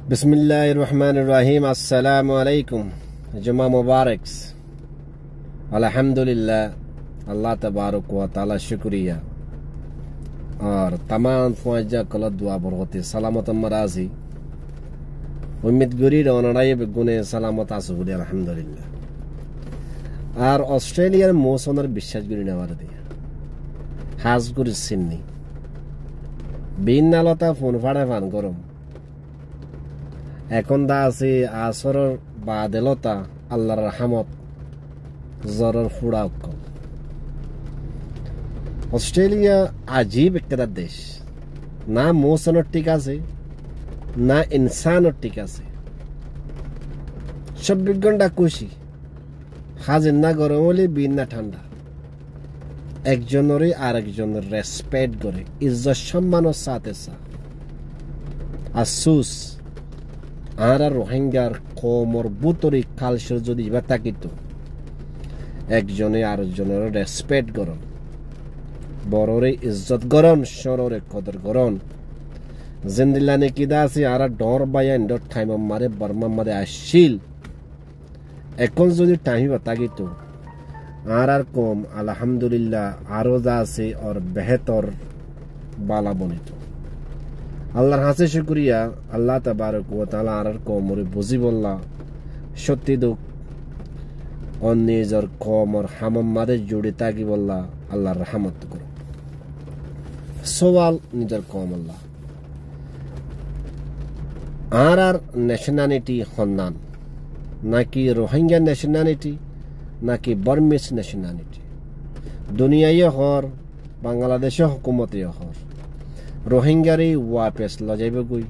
बिस्मिल्लाहिर्रहमानिर्रहीम अस्सलामु अलैकुम। जुमा मुबारक। अल्हम्दुलिल्लाह, अल्लाह तबारक व तआला शुक्रिया और तमाम फौजा कल दुआ बरगती सलामत मराजी उम्मीद करी रवनाई बेगुने सलामत आसु बले अल्हम्दुलिल्लाह। और ऑस्ट्रेलियार मौसमेर विश्वास करी नेवार दिया हाज करी सिन्नी बिन्नालता फोन फाड़े फान गरम এখন দা আছে আসরের বাদেলতা আল্লাহর রহমত জরর ফুড়া কম। অস্ট্রেলিয়া আজীব একটা দেশ, না মৌসুমের ঠিক আছে না ইনসানের ঠিক আছে। 24 ঘন্টা খুশি, হাজির না গরম হলে বিন না ঠান্ডা। একজনেরই আরেকজনের রেসপেক্ট করে ইজ্জত সম্মানের সাথে আফসোস আর রোহিঙ্গার কমর বুতরি কালচার যদি এবার থাকিত একজনে আরেকজনের রেসপেক্ট করন, বড়রে ইজ্জত করন, সররে কদর করন। জিন্দিল্লানে কিদা আছে আর ডর বায়া ইন্ডর টাইম মারে বর্মা মারে আসছিল। এখন যদি টাইম থাকিত আর কম আলহামদুলিল্লাহ আরো যা আছে আর বেহতর বালা বনিত। আল্লাহর হাসে শুকরিয়া, আল্লাহ তাবারক ওয়া তাআলা আর কওমরে বুঝি বললা সত্যি দুঃখ অন্যের কওমর হামাম মাদে জুড়ে তাকি বললা আল্লাহর রহমত করো। সওয়াল নিজের কওম আল্লাহ আর ন্যাশনালিটি হন্নান নাকি রোহিঙ্গা ন্যাশনালিটি নাকি বার্মিজ ন্যাশনালিটি, দুনিয়ায় হর বাংলাদেশে হুকুমতে হর রোহিঙ্গারে ওয়াপেস লজাইব গই,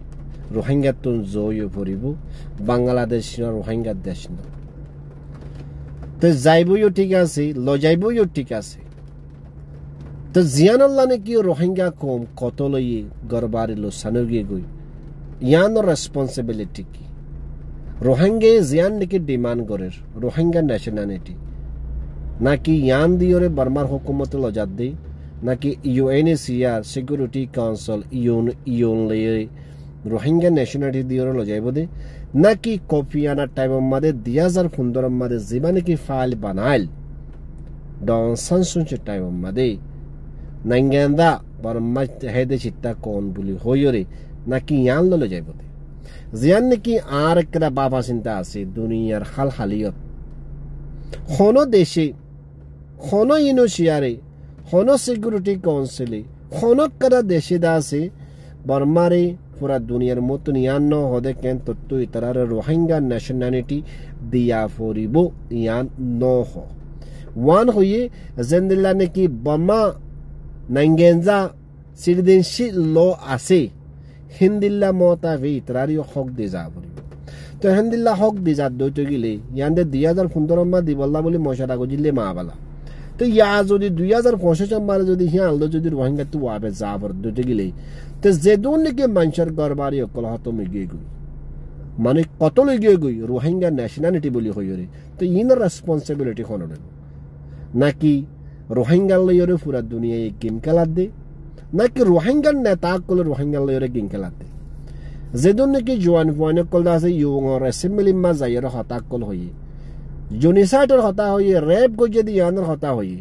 রোহিঙ্গা তুন জয় পড়িব বাংলাদেশ না রোহিঙ্গার দেশ না। তো যাইবইও ঠিক আছে, লজাইবইও ঠিক আছে। তো জিয়ান আল্লাহ নাকি রোহিঙ্গা কম কত লই গরবারি লো সানগি গই, ইয়ানোর রেসপন্সিবিলিটি কি? রোহিঙ্গে জিয়ান নাকি ডিমান্ড করে রোহিঙ্গা ন্যাশনালিটি নাকি ইয়ান দিওরে বার্মার হুকুমতে লজাত দেই নাকি ইউএনএসিআর সিকিউরিটি কাউন্সিল ইউন রোহিঙ্গা ন্যাশনালিটি দিয়ে লজাইব দে নাকি কফিয়ানা টাইম মাদে 2015 মাদে জিবা নাকি ফাইল বানাইল ডন সানসুনচে টাইম মাদে নাঙ্গেন্দা বর্মা হেদে চিত্তা কোন বলি হইরে নাকি ইয়ান লজাইব দে জিয়ান নাকি আর একটা বাবা চিন্তা আছে দুনিয়ার হাল হালিয়ত কোনো দেশে কোনো ইউনিশিয়ারে কোনো সিকিউরিটি কাউন্সিলে কোনো কারা দেশে আছে বর্মারে পুরা দুনিয়ার মতন ইয়ান হদে কেন তত্ত্ব ইতারার রোহিঙ্গা ন্যাশনালিটি দিয়া ফরিব ইয়ান নহ ওয়ান হয়ে জেন্দিল্লা নাকি বর্মা নাঙ্গেনজা সিরদিনশি ল আছে হিন্দিল্লা মতা ভি ইতারারি হক দে যা ফরিব। তো হিন্দিল্লা হক দে যা দইতে গেলে ইয়ানদে 2015 মা দিবল্লা বলি মশারা গজিলে মা বালা। তো ইয়া যদি 2065 মারে যদি হিয়া আলো যদি রোহিঙ্গা তো আবে যাবার দুটো গেলে তো যেদুন নাকি মানুষের গরবারি অকল হতমে গিয়ে গই মানে কত লগে গই রোহিঙ্গা ন্যাশনালিটি বলি হইরে। তো ইনার রেসপন্সিবিলিটি কোন নাকি রোহিঙ্গা লইরে পুরা দুনিয়ায় গেম খেলাত দে নাকি রোহিঙ্গার নেতা কল রোহিঙ্গা লইরে গেম খেলাত দে। যেদুন নাকি জোয়ান ফুয়ান কল আছে ইউংর অ্যাসেম্বলি মা যাইর হতা কল হই জুনিসাইটের হতা হই রেপ গজে দিয়ানোর হতা হই।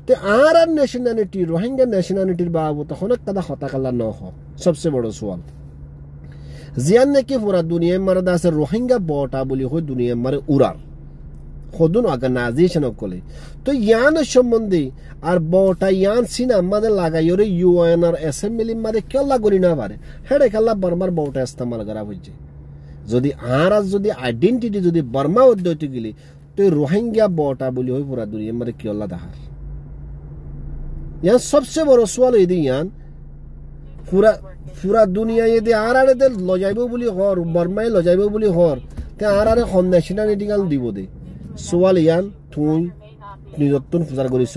তো আর ন্যাশনালিটি রোহিঙ্গা ন্যাশনালিটির বাবু তখন কাদা হতা কালা ন হ সবচেয়ে বড় সওয়াল। জিয়ান নাকি পুরা দুনিয়ায় মারে আছে রোহিঙ্গা বটা বলি হয় দুনিয়ায় মারে উড়ার হদুন অর্গানাইজেশন কলে। তো ইয়ান সম্বন্ধে আর বটা ইয়ান সিন আমাদের লাগাইরে ইউএন আর অ্যাসেম্বলি মারে কেলা করি না পারে হেডে খেলা বর্মার বটা ইস্তেমাল করা হচ্ছে। যদি আর যদি আইডেন্টিটি যদি বর্মা উদ্যত গেলি তো রোহিঙ্গা বটা বলি হয় পুরা দুনিয়া মারে কেলা দাহার ইয়ান সবচেয়ে বড় সওয়াল এদি ইয়ান পুরা দুনিয়া এদি আর আরে লজাইব বলি হর বর্মাই লজাইব বলি হর তে আর ন্যাশনালিটি গাল দিব দে সওয়াল ইয়ান তুই নিজতন ফুজার করিস